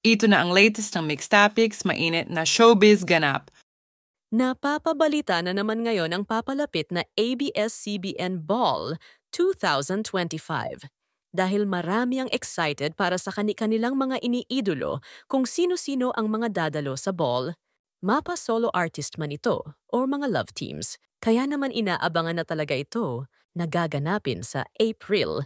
Ito na ang latest ng Mixed Topics, mainit na showbiz ganap. Napapabalita na naman ngayon ang papalapit na ABS-CBN Ball 2025. Dahil marami ang excited para sa kanilang mga iniidolo kung sino-sino ang mga dadalo sa ball, mapa solo artist man ito o mga love teams. Kaya naman inaabangan na talaga ito na gaganapin sa April.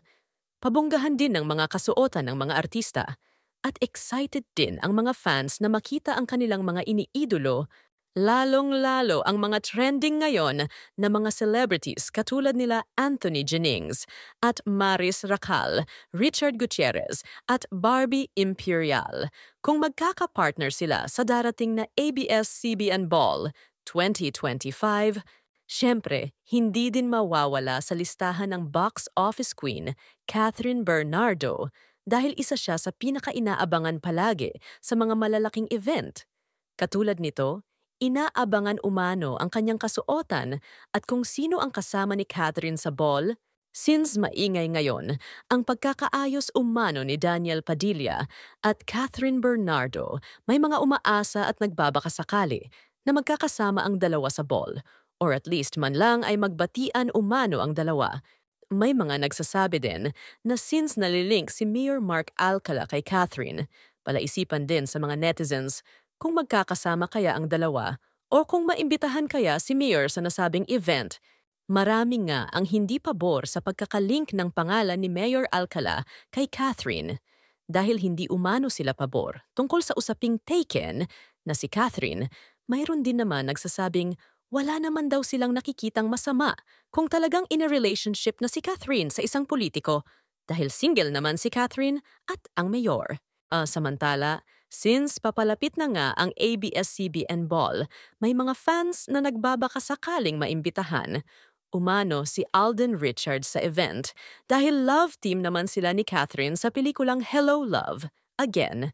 Pabonggahan din ng mga kasuotan ng mga artista at excited din ang mga fans na makita ang kanilang mga iniidolo, lalong-lalo ang mga trending ngayon na mga celebrities katulad nila Anthony Jennings at Maris Racal, Richard Gutierrez at Barbie Imperial. Kung magkakapartner sila sa darating na ABS-CBN Ball 2025, siyempre, hindi din mawawala sa listahan ng box office queen, Catherine Bernardo, dahil isa siya sa pinaka-inaabangan palagi sa mga malalaking event. Katulad nito, inaabangan umano ang kanyang kasuotan at kung sino ang kasama ni Catherine sa ball, since maingay ngayon ang pagkakaayos umano ni Daniel Padilla at Catherine Bernardo, may mga umaasa at nagbabakasakali na magkakasama ang dalawa sa ball, or at least man lang ay magbatian umano ang dalawa. May mga nagsasabi din na since nalilink si Mayor Mark Alcala kay Catherine, palaisipan din sa mga netizens kung magkakasama kaya ang dalawa o kung maimbitahan kaya si Mayor sa nasabing event. Marami nga ang hindi pabor sa pagkakalink ng pangalan ni Mayor Alcala kay Catherine dahil hindi umano sila pabor tungkol sa usaping taken na si Catherine. Mayroon din naman nagsasabing wala naman daw silang nakikitang masama kung talagang in a relationship na si Catherine sa isang politiko dahil single naman si Catherine at ang mayor. Samantala, since papalapit na nga ang ABS-CBN Ball, may mga fans na nagbabakasakaling maimbitahan. Umano si Alden Richards sa event dahil love team naman sila ni Catherine sa pelikulang Hello Love, Again.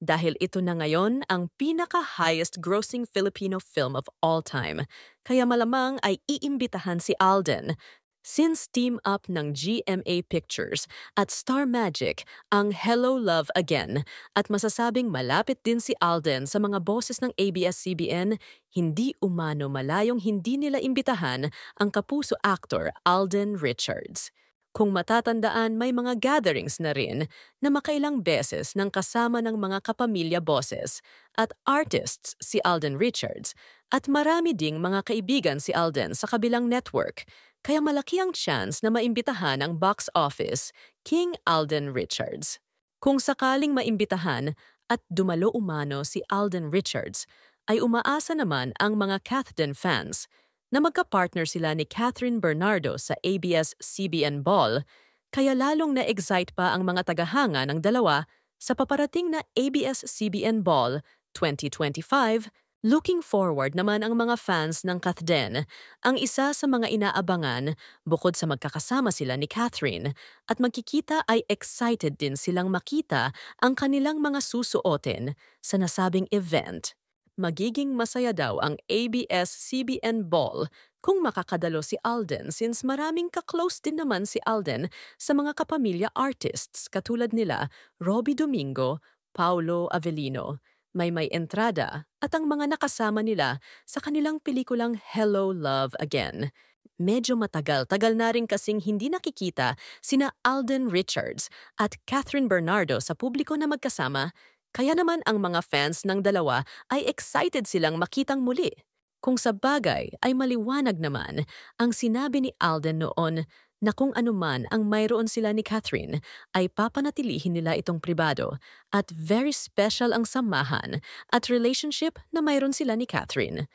Dahil ito na ngayon ang pinaka-highest grossing Filipino film of all time, kaya malamang ay iimbitahan si Alden. Since team up ng GMA Pictures at Star Magic ang Hello Love Again at masasabing malapit din si Alden sa mga boses ng ABS-CBN, hindi umano malayong hindi nila imbitahan ang kapuso actor Alden Richards. Kung matatandaan, may mga gatherings na rin na makailang beses ng kasama ng mga kapamilya bosses at artists si Alden Richards at marami ding mga kaibigan si Alden sa kabilang network, kaya malaki ang chance na maimbitahan ang box office King Alden Richards. Kung sakaling maimbitahan at dumalo umano si Alden Richards, ay umaasa naman ang mga Kathden fans na magka-partner sila ni Catherine Bernardo sa ABS-CBN Ball, kaya lalong na-excite pa ang mga tagahanga ng dalawa sa paparating na ABS-CBN Ball 2025. Looking forward naman ang mga fans ng Kathden. Ang isa sa mga inaabangan, bukod sa magkakasama sila ni Catherine, at magkikita ay excited din silang makita ang kanilang mga susuotin sa nasabing event. Magiging masaya daw ang ABS-CBN Ball kung makakadalo si Alden since maraming ka-close din naman si Alden sa mga kapamilya artists katulad nila Robbie Domingo, Paulo Avellino, Maymay Entrada at ang mga nakasama nila sa kanilang pelikulang Hello Love Again. Medyo matagal-tagal na rin kasing hindi nakikita sina Alden Richards at Catherine Bernardo sa publiko na magkasama. Kaya naman ang mga fans ng dalawa ay excited silang makitang muli. Kung sa bagay ay maliwanag naman ang sinabi ni Alden noon na kung anuman ang mayroon sila ni Catherine ay papanatilihin nila itong pribado at very special ang samahan at relationship na mayroon sila ni Catherine.